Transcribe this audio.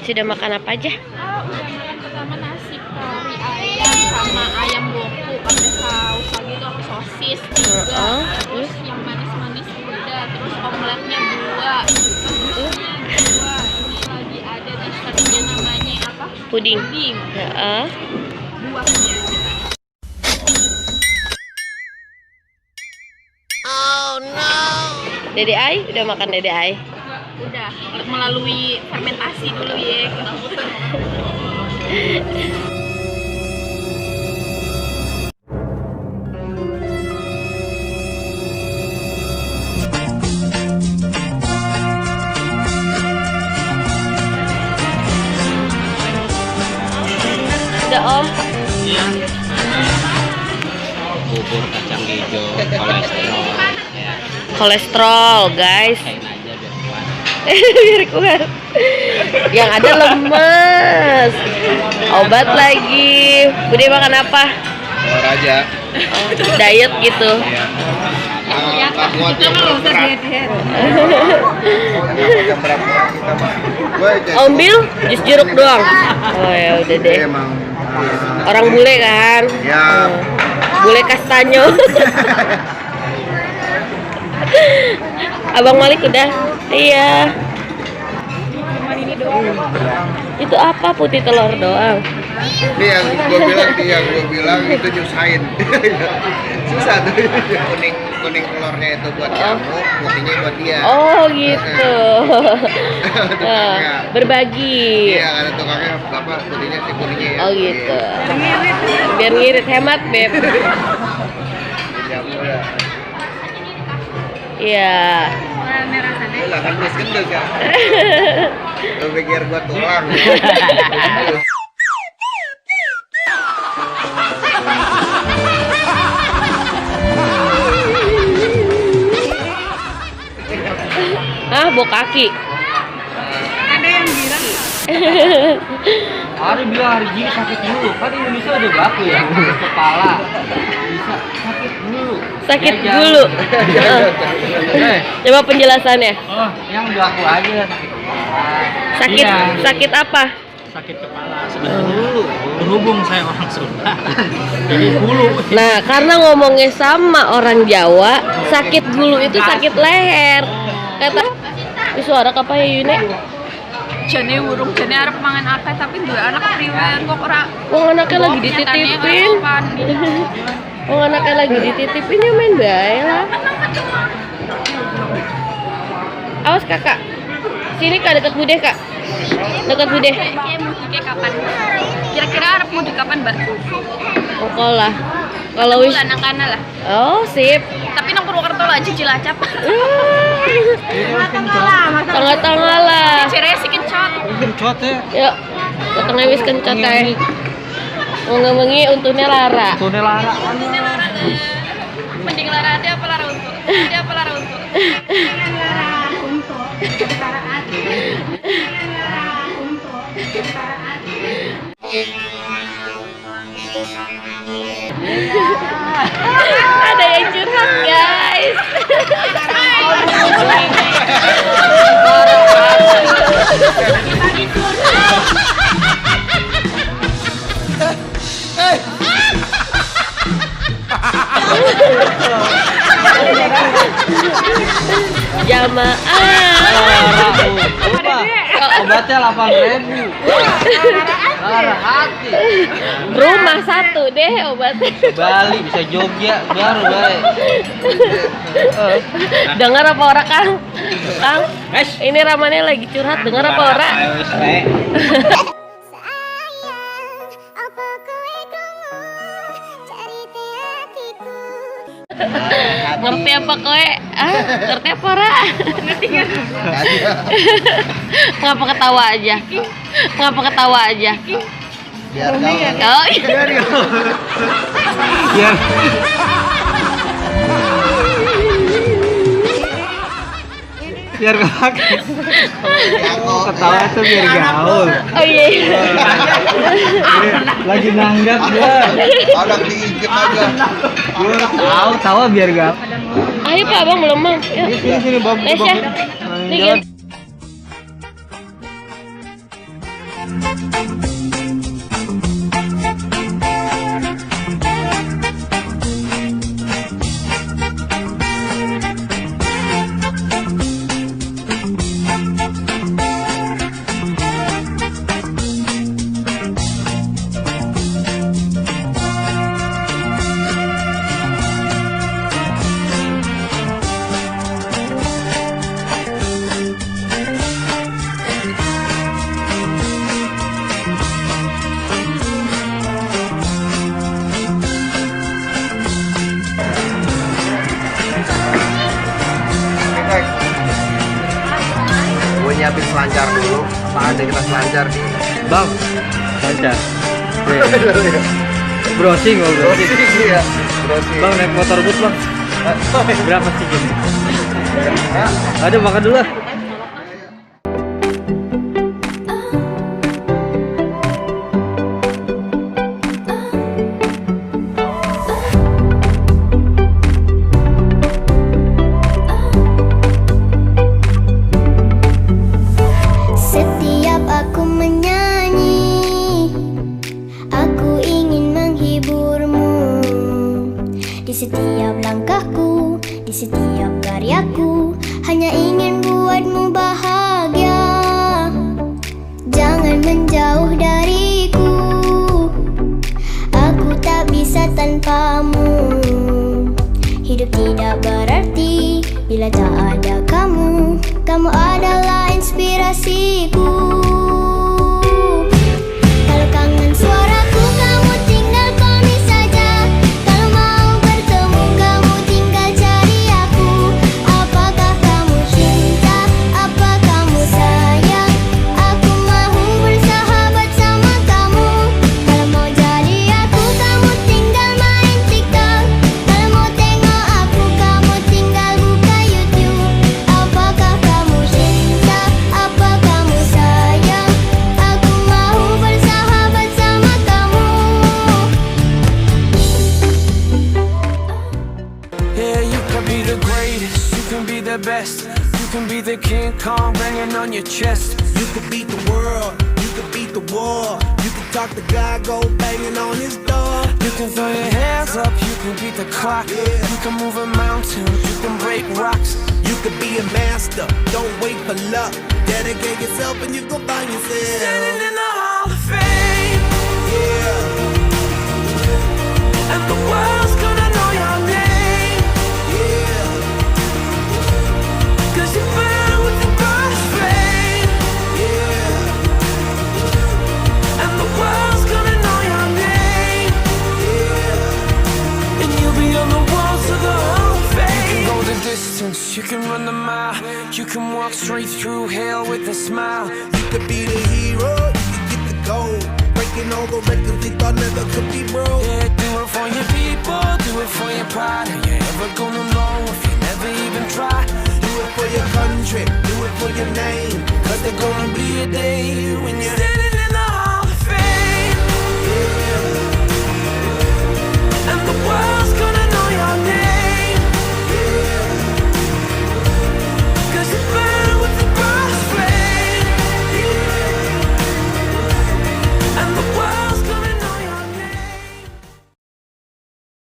sudah makan apa aja? Udah makan pertama nasi kari ayam sama ayam woku pakai saus lagi itu pakai sosis juga. Terus yang manis-manis udah, terus omeletnya 2. Ini lagi ada dessertnya namanya apa? Puding. Buahnya. Dede Ai udah makan Dede Ai? Udah melalui fermentasi dulu ya. Udah Om? Iya. Bubur kacang hijau, kolesterol. Ya, Kolesterol guys. kain aja biar kuat. Biar kuat. Yang ada lemes. Obat lagi. Bude makan apa? Olahraga. Oh, diet gitu. Iya. Ambil jus jeruk doang. Oh ya udah deh. Emang Orang bule kan? ya. Bule kastanyo. Abang Malik udah? Iya. Itu apa? Putih telur doang. Ini yang gue bilang itu nyusahin. Susah tuh. Kuning telurnya itu buat kamu, putihnya buat dia. Oh gitu. Tukangnya. Berbagi. Iya, ada tukangnya bapak putihnya si kuningnya ya. Oh gitu. Biar ngirit, hemat Beb. Iya. Lah kan terus gendut kan. Lu pikir gua tulang. Ah, bau kaki. Ada yang bilang Hari bilang hari gini sakit dulu. Kan Indonesia udah baku ya. Kepala. Bisa sakit dulu. Sakit Ya, dulu. Eh, Coba penjelasannya. oh, yang udah aku aja sakit kepala. Sakit Iya. sakit apa? Sakit kepala sebenarnya dulu. Berhubung saya orang Sunda. Jadi hulu. Nah, karena ngomongnya sama orang Jawa, sakit gulu itu sakit leher. Kata di suara apa ya Yune? jane urung jane arep mangan akeh tapi dua anak priwen kok ora. Wong anaknya lagi dititipin. Wong anaknya lagi dititipin ya main bae lah. Awas kakak. Sini kak dekat bude kak. Dekat bude. Kayak mudik kapan? Kira-kira arep mudik kapan, Mbak? Pokok lah. Kalau wis anak-anak lah. oh sip. Tapi nang Purwokerto lah aja Cilacap. Tengah-tengah lah. Ciresi kencot. Kencot ya. Yuk. Ketengah wis kencot kae. Mengi untune lara. Tune lara. Mending lara ada apa lara untuk? Ada apa lara untuk? Ada yang curhat guys. Jamaah. Obatnya 8.000. Lara hati. Rumah satu deh obatnya. Bali bisa Jogja baru baik. Dengar apa ora Kang? Kang, ini Ramane lagi curhat. Dengar apa ora? Ngerti apa kowe? Ah, ngerti apa ora? Ngerti kan? Ngapa ketawa aja? Ngapa ketawa aja? Biar tahu. Oh, iya. Biar biar gak ketawa tuh biar gaul. Oh iya. Lagi nanggap dia. Anak diinjek aja. Tahu tawa biar gaul. Ayo Pak, Abang belum mang. Yuk. Sini bagus Lesya. bagus. Nih, Gue nyiapin selancar dulu. Apa ada kita selancar di Bang, lancar. Browsing, oh browsing. Iya, browsing. Bang naik motor bus bang. Berapa sih gini? Ada makan dulu lah. Setiap aku menyanyi, aku ingin menghiburmu. Di setiap langkahku, di setiap karyaku, hanya ingin buatmu bahagia. Jangan menjauh dariku, aku tak bisa tanpamu. Hidup tidak berarti bila tak ada kamu. Kamu adalah inspirasiku. Kalau kangen suaraku, kamu tinggal call saja. Kalau mau bertemu, kamu tinggal cari aku. Apakah kamu cinta? Apa kamu sayang? Aku mau bersahabat sama kamu. Kalau mau jadi aku, kamu tinggal main TikTok. Kalau mau tengok aku, kamu tinggal buka YouTube. Apakah kamu cinta? Apa kamu sayang? Aku mau bersahabat sama kamu. Yeah, you can be the greatest, you can be the best, you can be the King Kong banging on your chest. You could beat the world, you could beat the war. You could talk to God, go banging on his door. You can throw your hands up, you can beat the clock. You can move a mountain, you can break rocks. You could be a master, don't wait for luck. Dedicate yourself and you gon' find yourself. Standing in the Hall of Fame, Yeah, and the world's gonna know your name. yeah. 'Cause you burn with the brightest flame, and the world's gonna know your name. And you'll be on the walls of the Hall of Fame. You can go the distance, you can run the mile, you can walk straight through hell with a smile. You could be the hero, you could get the gold. Breaking all the records they thought never could be broke. Yeah, do it for your people, do it for your pride. Are you ever gonna know if you never even try? Do it for your country, do it for your name. Cause there's gonna be a day when you're